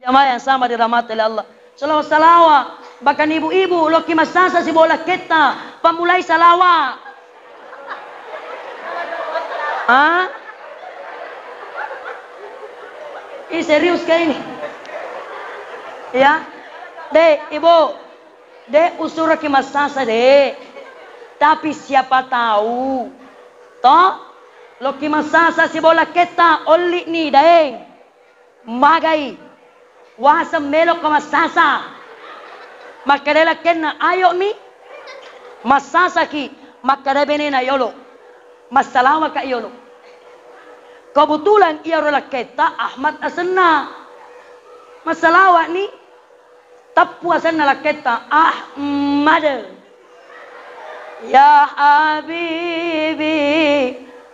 Jamaah yang sama dirahmati oleh Allah. Salawa-salawa. Bahkan ibu-ibu, loki masasa si bola kita. Pemulai salawa. Hah? Ini serius kayak ini. Ya. Dek, ibu. Dek, usura ki masasa, dek. Tapi siapa tahu. Toh? Loki masasa si bola kita. Oli ni, dek. Magai. Wasa melok ka masasa. Makadela kena ayo mi. Masasa ki. Makadabene na yolo. Masalawa ka yolo. Kebetulan ia rola kita Ahmad asenna. Masalawa ni. Tapu asenna la kita Ahmad. Ya Habibi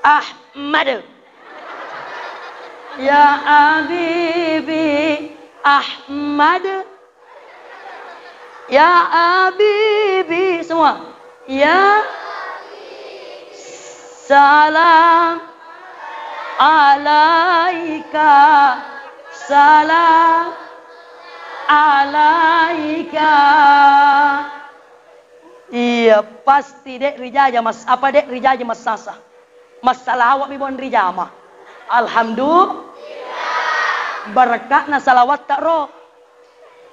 Ahmad. Ya Habibi Ahmad. Ya Habibi semua. Ya salam alaika. Salam alaika. Iya pasti dek rijaja mas. Apa dek rijaja mas sasa. Masalah awak bibon rijama. Alhamdulillah. Barakatna salawat tak roh.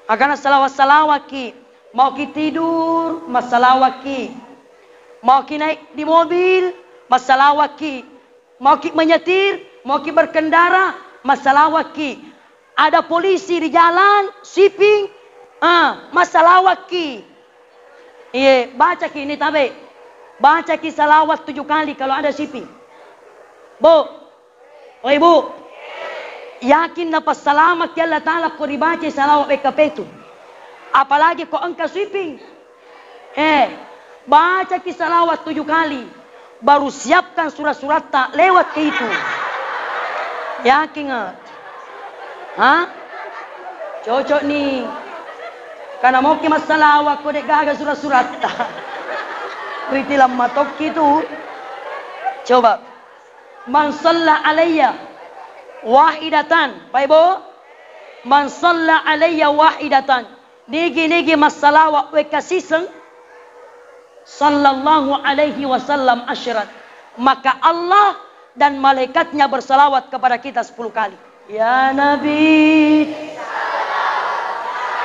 Agana salawat ki. Mau ki tidur, masalawat ki. Mau ki naik di mobil, masalawat ki. Mau ki menyetir, mau ki berkendara, masalawat ki. Ada polisi di jalan, sweeping, masalawat ki. Iya, baca ki ini tabe. Baca ki salawat 7 kali kalau ada sweeping. Bu, oh ibu. Yakin na pasalamat ya Allah Ta'ala ko dibaca salawat bekapetu. Apalagi kok engkau sweeping. Baca ki salawat 7 kali. Baru siapkan surat-surat tak lewat ke itu. Yakin nggak? Hah? Cocok nih. Karena mau ki masalawat ko dek gagal surat-surat tak. Kritilam matok itu. Coba. Man shalla alayya wahidatan, Pak Ibu. Man shalla alayya wahidatan. Nigi masalah wa kasiseng sallallahu alaihi wasallam asyrat. Maka Allah dan malaikatnya bersalawat kepada kita 10 kali. Ya Nabi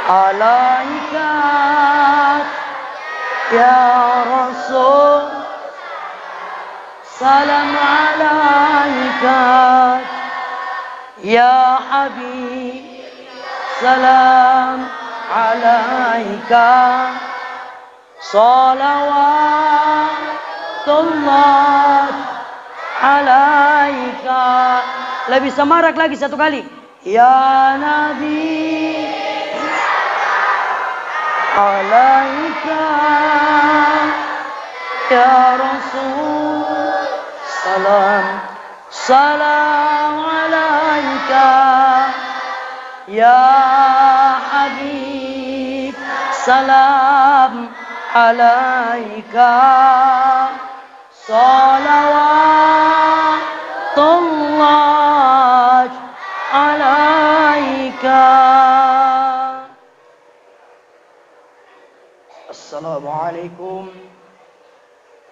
alaika. Ya Rasul salam alaika. Ya Habib salam alaika. Salawatullah alaika. Lebih semarak lagi 1 kali. Ya Nabi alaika. Ya Rasul salam alaika. Ya Habib salam alaika. Salawatullah alaika. Assalamualaikum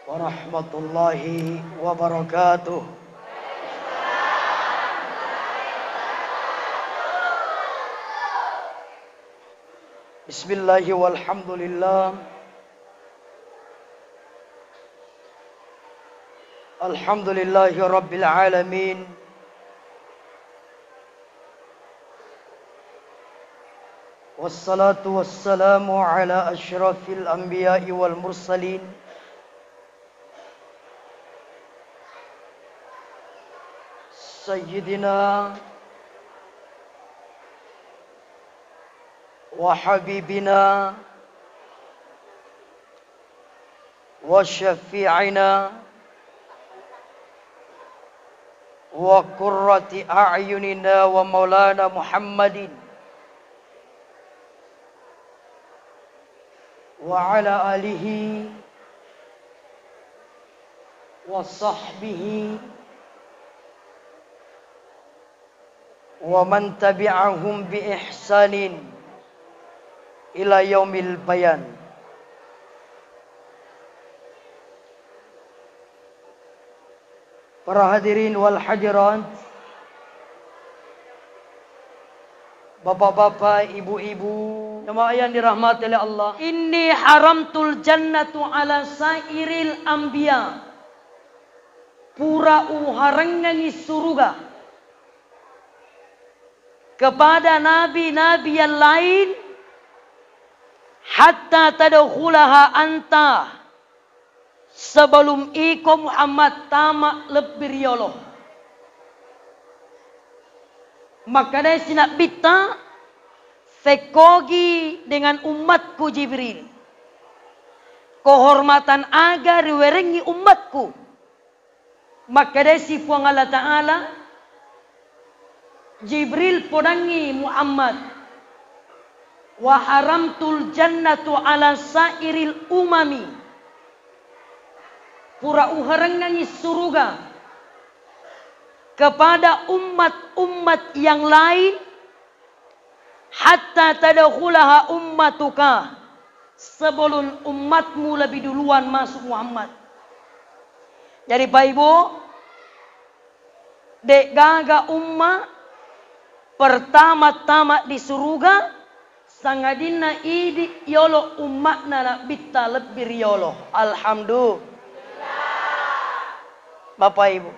warahmatullahi wabarakatuh. Bismillahi walhamdulillah. Alhamdulillahi rabbil alamin. Wassalatu wassalamu ala asyrafil anbiya'i wal mursalin. Sayyidina wa habibina wa syafi'ina wa qurrati a'yunina wa maulana Muhammadin wa ala alihi wa sahbihi wa man tabi'ahum bi ihsanin ila yaumil bayan. Para hadirin wal hadirat, bapak-bapak, ibu-ibu, jemaah yang dirahmati oleh Allah. Inni haramtul jannatu ala sairil anbiya. Pura uharangangi surga kepada nabi-nabi yang lain hatta tadkhulaha anta. Sebelum iko Muhammad tamak lebih rioloh. Maka dari sinak bita fekogi dengan umatku Jibril. Kehormatan agar werengi umatku. Maka dari si puang Allah Ta'ala Jibril podangi Muhammad. Wa haramtul jannatu ala sairil umami. Pura uharangangi surga kepada umat-umat yang lain hatta tadkhulaha ummatuka, sebelum umatmu lebih duluan masuk Muhammad. Jadi Pak Ibu, dek gaga ummah pertama-tama di surga sangadina idi yolo umatna nak bitta lebih yolo. Alhamdulillah. Bapak Ibu,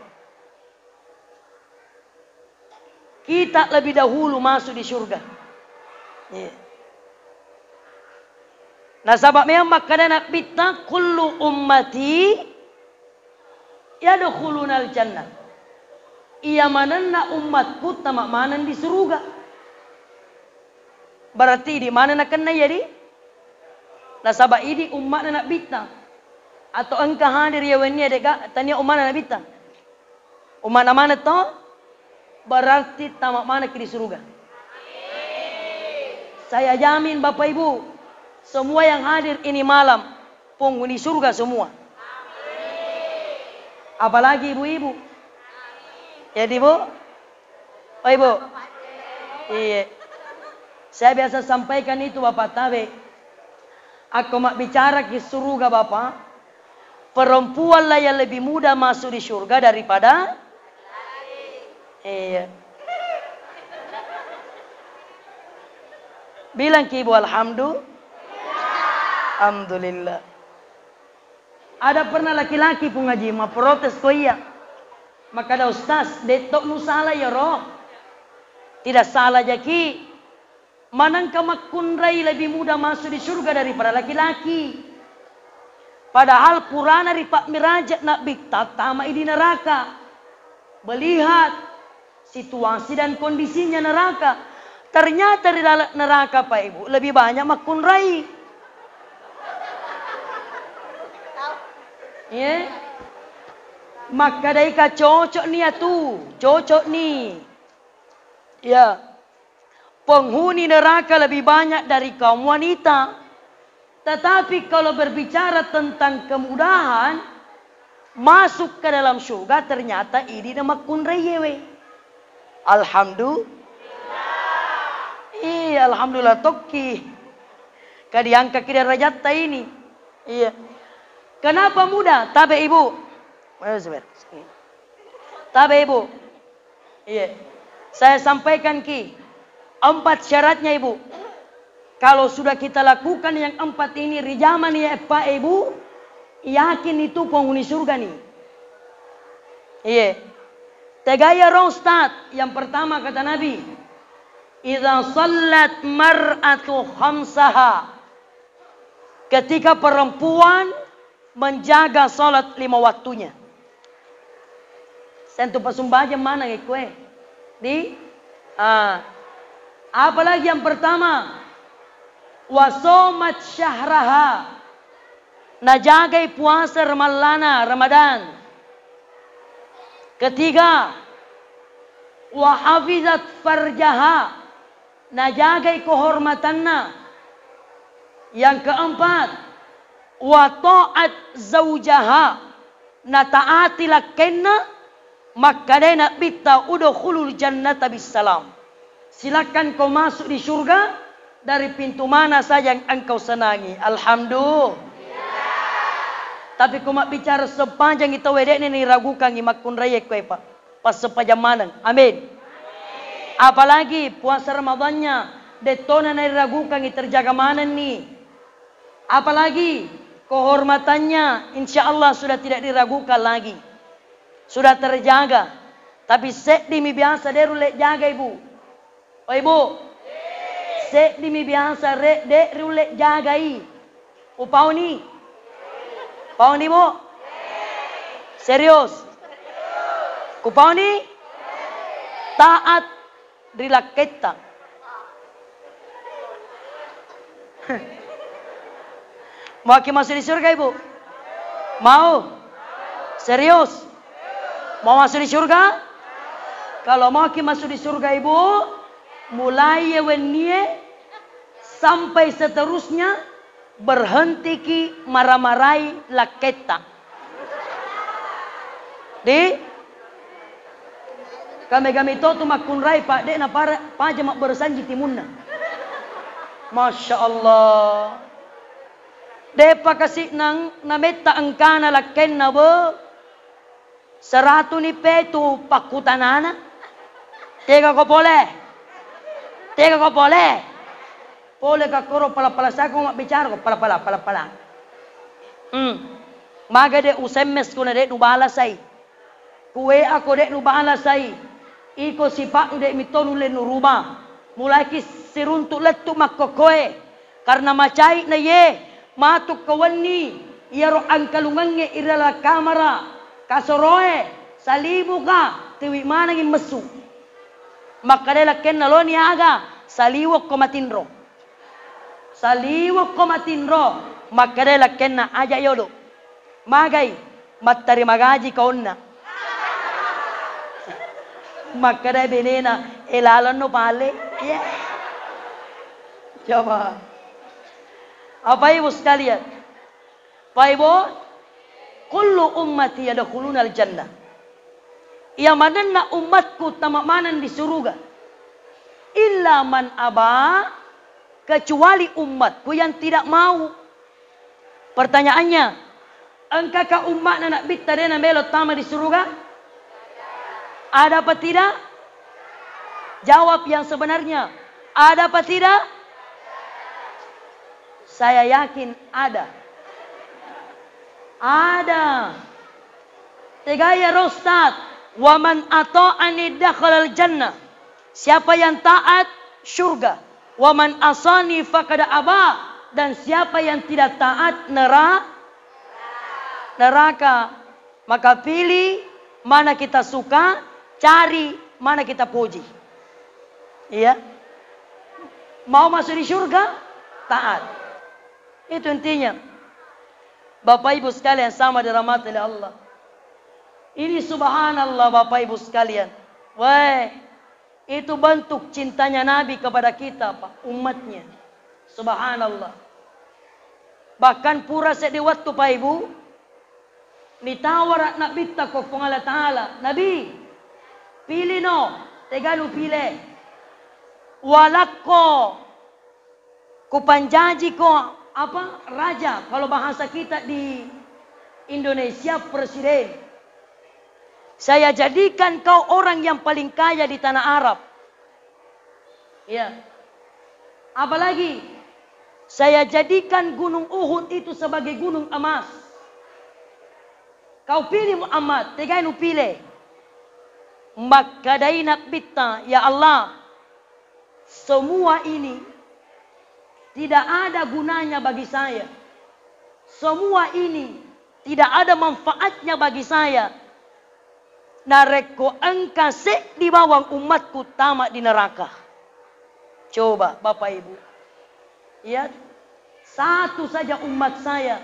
kita lebih dahulu masuk di surga. Nah sebab memang makanya nak bita kullu ummati yadkhulunal jannah. Ia mananna umatku tamak manan di surga. Berarti di mana nak kena jadi? Nah sebab ini umat nak bita. Atau engkau hadir ya wenya deka tanya umat nak bita. Umat mana to? Berarti tamak mana di surga. Saya jamin Bapak Ibu, semua yang hadir ini malam penghuni surga semua. Apalagi ibu-ibu. Jadi Bu? Oh Ibu? Iya. Saya biasa sampaikan itu Bapak Tabe. Aku mak bicara ke surga Bapak. Perempuan lah yang lebih mudah masuk di surga daripada iya. Bilang ke ibu alhamdulillah. Ada pernah laki-laki pun ngaji ma protes ko iya. Maka ada ustaz, detok nu salah ya roh. Tidak salah jaki. Manangka makunrai lebih mudah masuk di surga daripada laki-laki. Padahal Purana ripak mirajat nak biktat tama di neraka. Melihat situasi dan kondisinya neraka. Ternyata di dalam neraka Pak Ibu lebih banyak makun rai. Ya. Maka daika cocok nih ya tuh. Cocok nih. Ya. Penghuni neraka lebih banyak dari kaum wanita. Tetapi kalau berbicara tentang kemudahan masuk ke dalam surga ternyata ini nama kunreyewe. Alhamdulillah. Iya, alhamdulillah toki. Kadiangka kira rajata ini. Iya. Kenapa mudah? Tabe Ibu. Tabe Ibu. Iya. Saya sampaikan ki 4 syaratnya Ibu. Kalau sudah kita lakukan yang 4 ini rijaman ya Pak Ibu, yakin itu penghuni surga nih. Iya. Tegaya Ustaz. Yang pertama kata Nabi, idza sallat mar'atu khamsaha. Ketika perempuan menjaga salat 5 waktunya. Sentuh pasumbaja mana kue? Di apalagi yang pertama, wasomat syahraha, najagai puasa Ramadan. Ketiga, wahafizat farjaha, najagai kehormatannya. Yang keempat, wa ta'at zaujaha, nataati lakenna, maka dena bitta udkhulul jannata bisalam. Silakan kau masuk di surga dari pintu mana saja yang engkau senangi. Alhamdulillah. Tapi kau mak bicara sepanjang itu wedek ni ragukan imak kun raya kau pak. Pas sepanjang mana. Amin. Apalagi puasa Ramadannya detona na ragukan terjaga mana ni. Apalagi kehormatannya insya Allah sudah tidak diragukan lagi. Sudah terjaga. Tapi sedimi biasa dia rulek jaga ibu. Oh ibu. Sedimi biasa dek rulek jagai. Upau ni. Pau ni bu. Serius. Kupau ni. Taat rilaketa. Mau masuk di surga ibu? Mau? Serius? Mau masuk di surga? Kalau mau masuk di surga ibu, mulai wennie sampai seterusnya berhenti ki marah-marahi laketa. Di kami to makun rai pak dek na paja mak bersanji timunna. Masya Allah. Depa kasih nang nameta angkana laken na bo. Seratu ni petu pakutanana. Tega ko boleh. Tega ko boleh. Boleh ka koro pala-pala sa ko mak bicara ko pala-pala. Maga de usemes ko na de nubala say. Kuwe ako de nubala say. Iko sipak de mitonu le nuruma. Mulai ki siruntu letu makokoe. Karena macai na ye. Matuk kawani. Iyaro ang kalungange irala kamera. Kasoroe. Salibu ka. Tiwi manangin mesu. Makadela ken naloni aga. Saliwok ko matinro. Saliwok ko matinro. Makadela ken na aja yodo. Magay. Matari magaji kaonna. Makada benena elalan no pale. Yeah. Coba. Apa ibu sekalian? Pak ibu, kullu ummati yadkhuluna al-jannah. Yang mana na umatku tamamanan di surga. Illa man aba, kecuali umatku yang tidak mau. Pertanyaannya, engkakah umat nak bittare na melo tama di surga? Ada apa tidak? Jawab yang sebenarnya. Ada apa tidak? Saya yakin ada. Ada. Tegaya Rostad. Waman ata'ani dakhalal jannah. Siapa yang taat, syurga. Waman asani faqad aba. Dan siapa yang tidak taat, neraka. Maka pilih mana kita suka. Cari mana kita puji. Iya. Mau masuk di surga? Taat. Itu intinya. Bapak ibu sekalian sama dirahmati oleh Allah. Ini subhanallah bapak ibu sekalian. Wah, itu bentuk cintanya Nabi kepada kita Pak. Umatnya. Subhanallah. Bahkan pura sedi waktu Pak ibu. Nitawar nak bitta ko Allah Ta'ala. Nabi. Pilih no, tegalu pilih. Walakko, kupanjaji ko apa raja. Kalau bahasa kita di Indonesia presiden. Saya jadikan kau orang yang paling kaya di tanah Arab. Ya. Apalagi saya jadikan gunung Uhud itu sebagai gunung emas. Kau pilih Muhammad, tegalu pilih. Maka dainak bitta, ya Allah, semua ini tidak ada gunanya bagi saya. Semua ini tidak ada manfaatnya bagi saya. Nareko engkase di bawah umatku tamat di neraka. Coba Bapak Ibu. Ya, satu saja umat saya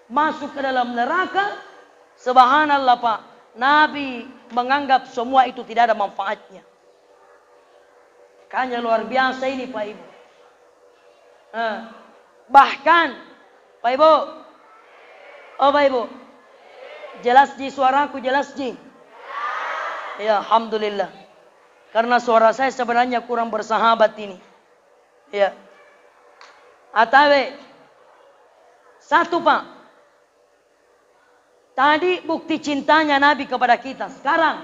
masuk ke dalam neraka. Subhanallah Pak. Nabi menganggap semua itu tidak ada manfaatnya. Kayaknya luar biasa ini Pak Ibu. Bahkan Pak Ibu. Oh Pak Ibu. Jelas ji suaraku, jelas ji. Ya Alhamdulillah. Karena suara saya sebenarnya kurang bersahabat ini. Ya. Atawe. Satu Pak. Tadi bukti cintanya Nabi kepada kita. Sekarang.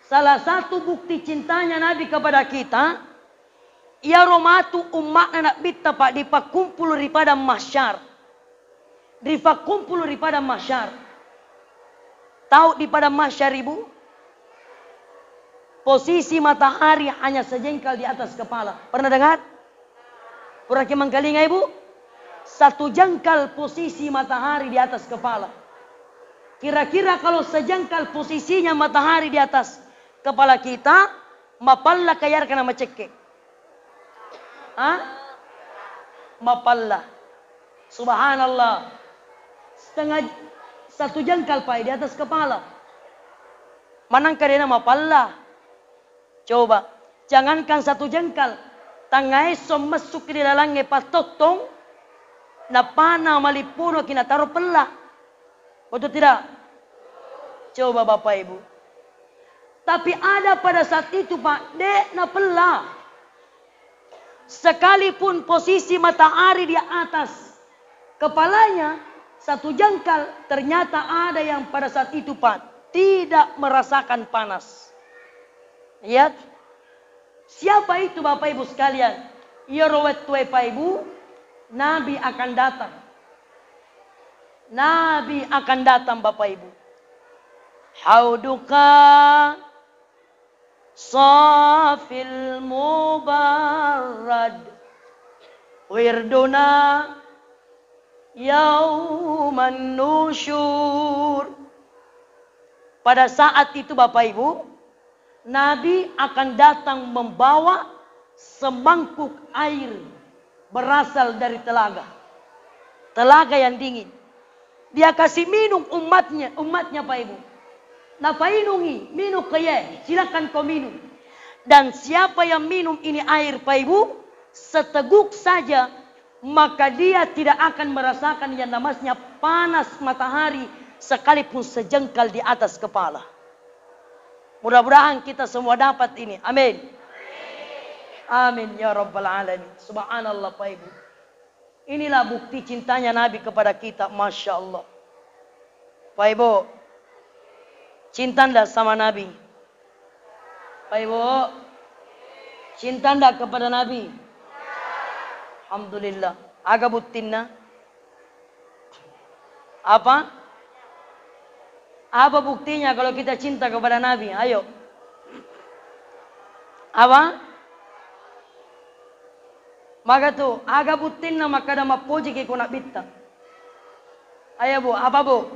Salah satu bukti cintanya Nabi kepada kita. Ya romatu umat anak bita Pak. Dipakumpul daripada mahsyar. Dipakumpul daripada mahsyar. Tahu di pada mahsyar ibu? Posisi matahari hanya sejengkal di atas kepala. Pernah dengar? Pura kemangkalinga ibu? Satu jengkal posisi matahari di atas kepala. Kira-kira kalau sejengkal posisinya matahari di atas kepala kita, mapalla kayar kana maceke. Hah? Mapalla. Subhanallah. Satu jengkal Pak di atas kepala. Manang karena mapalla. Coba. Jangankan satu jengkal. Tangai som masuk di dalam ngepatotong. Na pana malipuno kina taruh pella. Betul tidak? Coba Bapak Ibu. Tapi ada pada saat itu Pak. Dek na pella. Sekalipun posisi matahari di atas kepalanya. Satu jengkal, ternyata ada yang pada saat itu Pak, tidak merasakan panas. Lihat. Siapa itu Bapak Ibu sekalian? Ya rawat tuai Pak Ibu, Nabi akan datang. Nabi akan datang Bapak Ibu. Hauduka safil mubarrad wirduna yauman nusyur. Pada saat itu Bapak Ibu, Nabi akan datang membawa semangkuk air berasal dari telaga. Telaga yang dingin. Dia kasih minum umatnya Pak Ibu. Napainungi, minum kaya, silakan kau minum. Dan siapa yang minum ini air Pak Ibu, seteguk saja, maka dia tidak akan merasakan yang namanya panas matahari sekalipun sejengkal di atas kepala. Mudah-mudahan kita semua dapat ini. Amin. Amin ya rabbal alamin. Subhanallah Pak Ibu. Inilah bukti cintanya Nabi kepada kita. Masya Allah. Pak Ibu. Cinta ndak sama Nabi? Pak Ibu. Cinta ndak kepada Nabi? Alhamdulillah. Aga buktinya. Apa? Apa buktinya kalau kita cinta kepada Nabi? Ayo. Apa? Maka tuh, aga buktinya maka ada mapoji ke kuna bitta. Ayo Bu, apa Bu?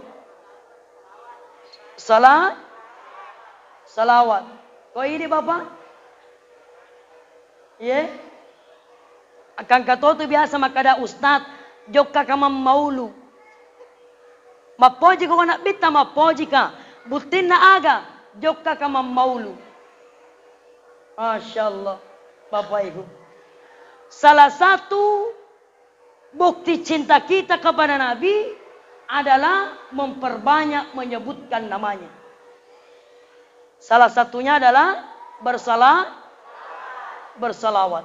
Salawat. Kau ini Bapak? Ye? Akan kata tu biasa maka ada ustad jokka kama maulu. Mapoji ko nak bita mapoji ka. Butin na aga jokka kama maulu. Masya Allah Bapak Ibu. Salah satu bukti cinta kita kepada Nabi adalah memperbanyak menyebutkan namanya. Salah satunya adalah bersalawat.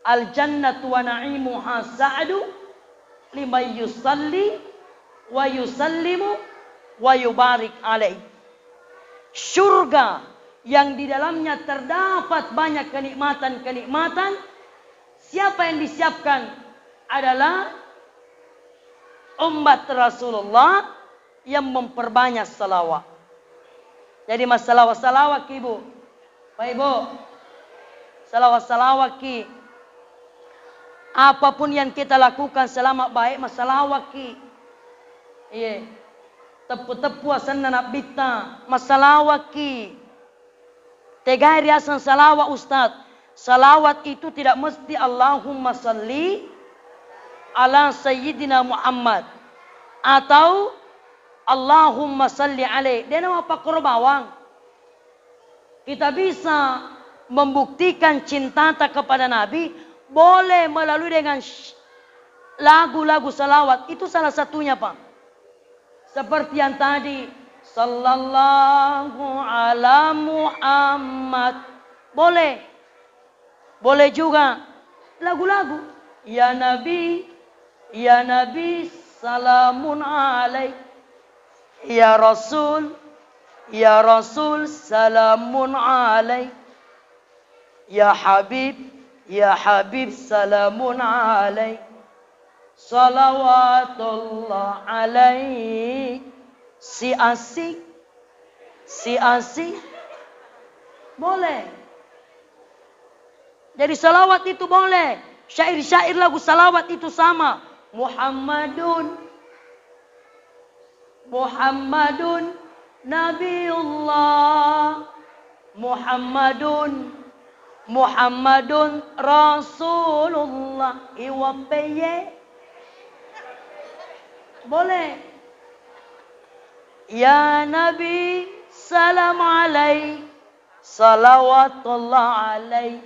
Al-jannatu wa na'imuha sa'adu liman yusalli wa yusallimu wa yubarik alaih. Surga yang di dalamnya terdapat banyak kenikmatan-kenikmatan. Siapa yang disiapkan adalah umat Rasulullah yang memperbanyak salawat. Jadi masalah salawat Ibu. Pak Ibu. Salawat ki. Apapun yang kita lakukan selama baik masalawat ki. Iya. Tepu-tepu asan nak bita masalawat ki. Tegai riasan salawat Ustaz. Salawat itu tidak mesti Allahumma salli ala Sayyidina Muhammad. Atau Allahumma salli alaih. Dia nama Pak Korbawang. Kita bisa membuktikan cinta kepada Nabi. Boleh melalui dengan lagu-lagu salawat. Itu salah satunya Pak. Seperti yang tadi. Sallallahu ala Muhammad. Boleh. Boleh juga lagu-lagu. Ya Nabi salamun alaik. Ya Rasul salamun alaik. Ya Habib salamun alaik. Salawatullah alaik. Si asik boleh. Jadi salawat itu boleh. Syair-syair lagu salawat itu sama. Muhammadun Nabiullah. Muhammadun Rasulullah. Iwapeye. Boleh. Ya Nabi salam alaik. Salawatullah alaik.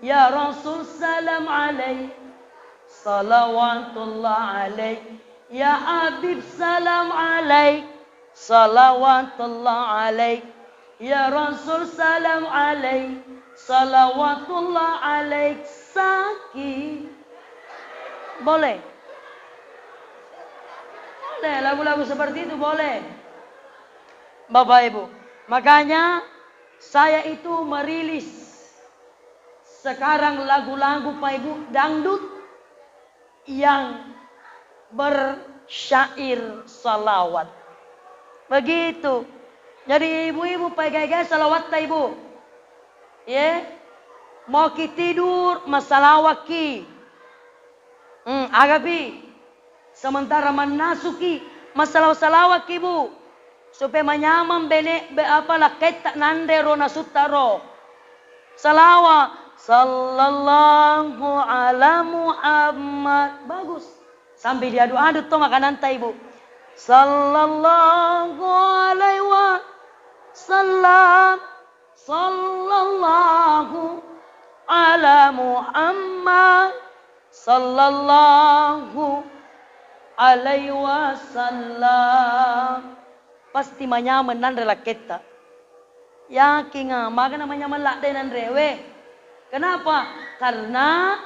Ya Rasul salam alaik. Salawatullah alaik. Ya Habib salam alaik. Salawatullah alaik. Ya Rasul salam alaik. Salawatullah alaik. Sakit. Boleh. Boleh, lagu-lagu seperti itu boleh. Bapak Ibu. Makanya saya itu merilis sekarang lagu-lagu Pak Ibu dangdut yang bersyair salawat. Begitu. Jadi ibu-ibu pakai salawat tak ibu? Ya. Mau ki tidur masalawat ki. Agapi. Sementara manasuki masalah salawat ki bu. Supaya manyaman bene apalah ketak nandero nasutaro. Salawat. Sallallahu ala Muhammad. Bagus. Sambil diadu-adu tuh makanan tak ibu. Sallallahu alaihi wasallam. Sallallahu ala Muhammad. Sallallahu alaihi wasallam. Pasti manyaman nandre kita. Yakin nga, maka na manyaman lak din nandre. Kenapa? Karena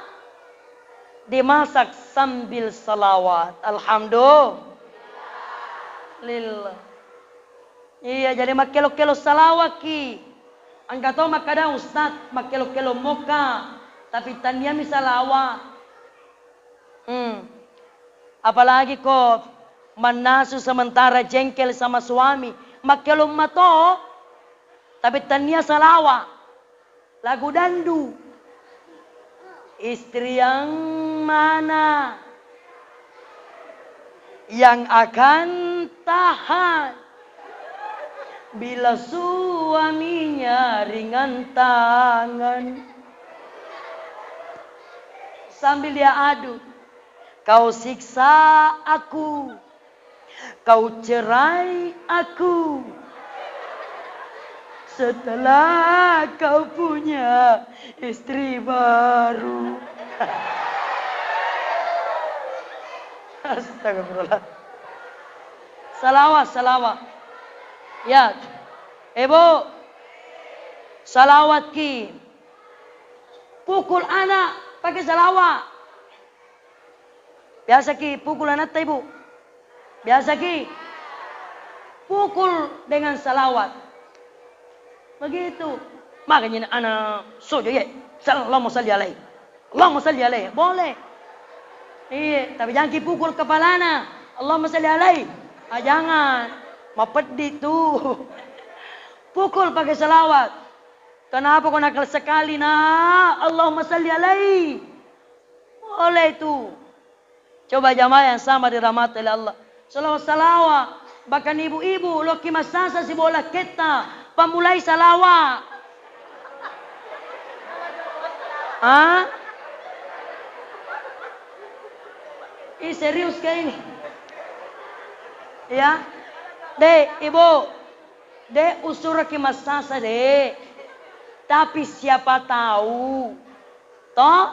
dimasak sambil salawat. Alhamdulillah. Iya, jadi makelo-kelo salawat ki. Angka to makada ustaz makelo-kelo moka. Tapi tanya mi salawat. Apalagi kok manasu sementara jengkel sama suami. Makelo mato. Tapi tanya salawat. Lagu dandu. Istri yang mana yang akan tahan bila suaminya ringan tangan. Sambil dia adu. Kau siksa aku. Kau cerai aku. Setelah kau punya istri baru. Astagfirullah. Salawat. Ya. Ibu. Salawat ki. Pukul anak pakai salawat. Biasa ki pukul anak tak ibu. Biasa ki. Pukul dengan salawat. Begitu. Makanya anak sojo ya. Allahumma salli alaihi. Allahumma salli alaihi. Boleh. Iya, tapi jangan dipukul kepalanya. Allahumma salli alaihi. Jangan. Mapedit tuh. Pukul pakai salawat. Kenapa kau nakal sekali nak? Allahumma salli alaihi. Boleh itu. Coba jamaah yang sama dirahmati oleh Allah. Salawat. Bahkan ibu-ibu loki masasa si bola kita. Pemulai salawat. Ih serius kayak ini. Ya. Dek, ibu. Dek usur ke masasa dek. Tapi siapa tahu. Toh.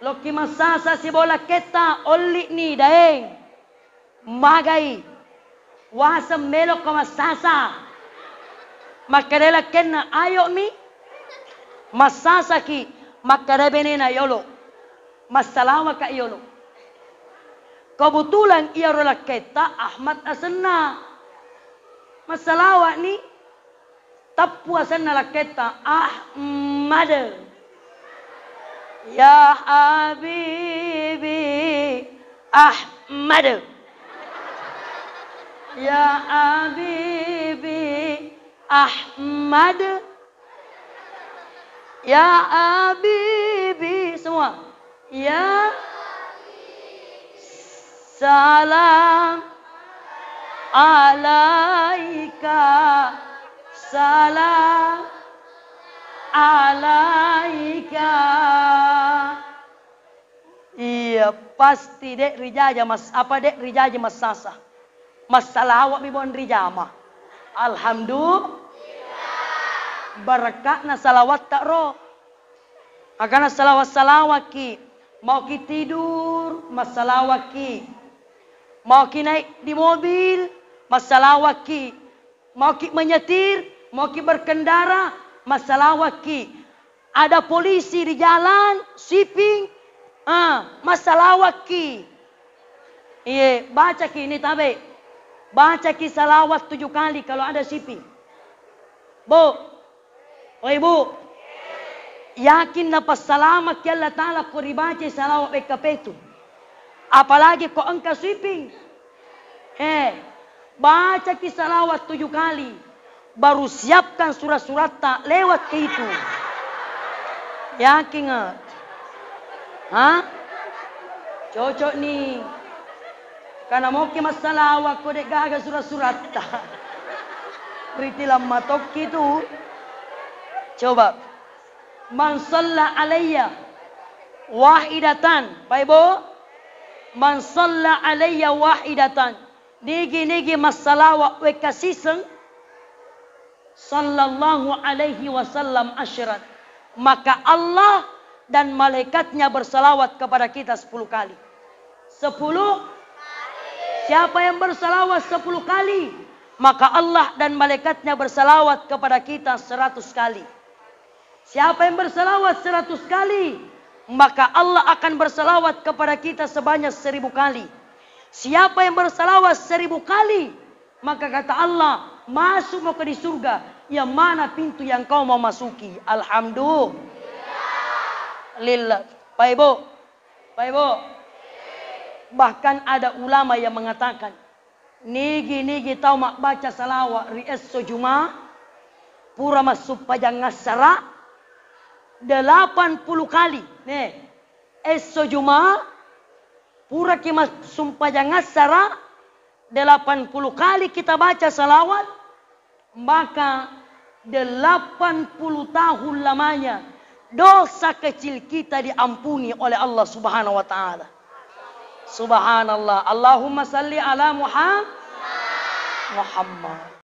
Loki masasa si bola kita. Oli ni daeng. Magai. wasa melok ka masasa. Makarela kena ayo mi masasa ki makarebenena yolo. Masalawa ka yolo. Kebetulan ia rola kita Ahmad asenna. Masalawa ni tapu asenna la kita Ahmad. Ya Habibi Ahmad. Ya Habibi Ahmad. Ya Habibi semua. Ya salam alaika. Salam alaika. Iya pasti dek rijaja mas apa dek rijaja mas sasa. Mas salawat bibon rijama. Alhamdulillah. Barakatna salawat tak roh. Akana salawat ki. Mau ki tidur mas salawat ki. Mau ki naik di mobil mas salawat ki. Mau ki menyetir, mau ki berkendara mas salawat ki. Ada polisi di jalan, sweeping, mas salawat ki. Iya, baca ki ini tabe. Baca ki salawat 7 kali kalau ada sweeping. Bu, oh ibu, yakin na pasalamat ki Allah Ta'ala ko ribaca salawat bekapetu. Apalagi ko engkau sweeping. Baca ki salawat 7 kali. Baru siapkan surat-surat tak lewat ke itu. Yakin nggak? Hah? Cocok nih. Karena mau ke masalah aku dek gagal surat-surat tak. Beritilah matok itu. Coba. Man shalla alayya wahidatan. Pak Ibu. Man shalla alayya wahidatan. Nigi masalah wa kasiseng. Sallallahu alaihi wasallam asyran. Maka Allah dan malaikatnya bersalawat kepada kita 10 kali. 10 siapa yang bersalawat 10 kali, maka Allah dan malaikatnya bersalawat kepada kita 100 kali. Siapa yang bersalawat 100 kali, maka Allah akan bersalawat kepada kita sebanyak 1000 kali. Siapa yang bersalawat 1000 kali, maka kata Allah, masuk mau ke di surga. Yang mana pintu yang kau mau masuki? Alhamdulillah. Pak Ibu. Bahkan ada ulama yang mengatakan, nigi tahu mak baca salawat ri'esso juma pura masuk pajang ngasara 80 kali. Nih, esso juma pura ki masuk pajang ngasara 80 kali kita baca salawat, maka 80 tahun lamanya dosa kecil kita diampuni oleh Allah Subhanahu wa taala. Subhanallah. Allahumma salli ala Muhammad.